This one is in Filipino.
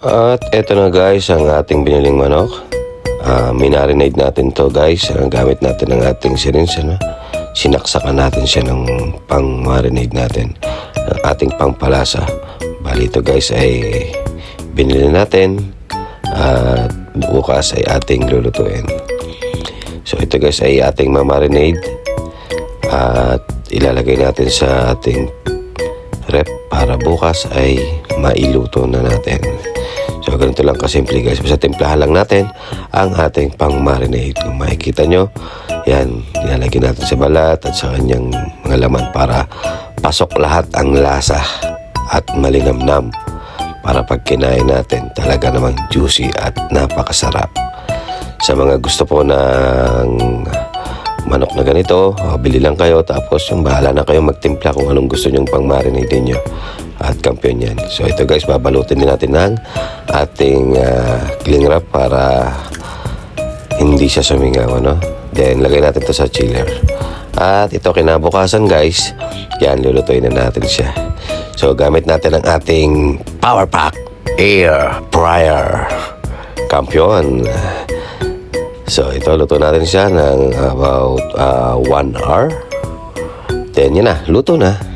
At eto na guys ang ating biniling manok. Minarinade natin to guys. Gamit natin ang ating syringe. Sinaksakan natin siya ng pang-marinade natin. Ang ating pangpalasa. Bali ito guys ay binili natin. At bukas ay ating lulutuin. So ito guys ay ating mamarinade. At ilalagay natin sa ating rep para bukas ay mailuto na natin. So ganito lang kasimple guys. Basta timplahan lang natin ang ating pang-marinade. Kung makikita nyo, yan, nilalagyan natin sa balat at sa kanyang mga laman para pasok lahat ang lasa at malinamnam. Para pag kinain natin, talaga namang juicy at napakasarap. Sa mga gusto po ng manok na ganito, bili lang kayo. Tapos yung bahala na kayo magtimpla kung anong gusto nyong pang-marinade nyo. At kampiyon yan. So ito guys, babalutin din natin ng ating cling wrap para hindi siya sumingaw, no? Then lagay natin to sa chiller. At ito kinabukasan guys, yan, lulutuin na natin siya. So gamit natin ang ating Power Pack Air Fryer. Kampiyon. So ito, luto natin siya ng about 1 hour. Then yun na, luto na.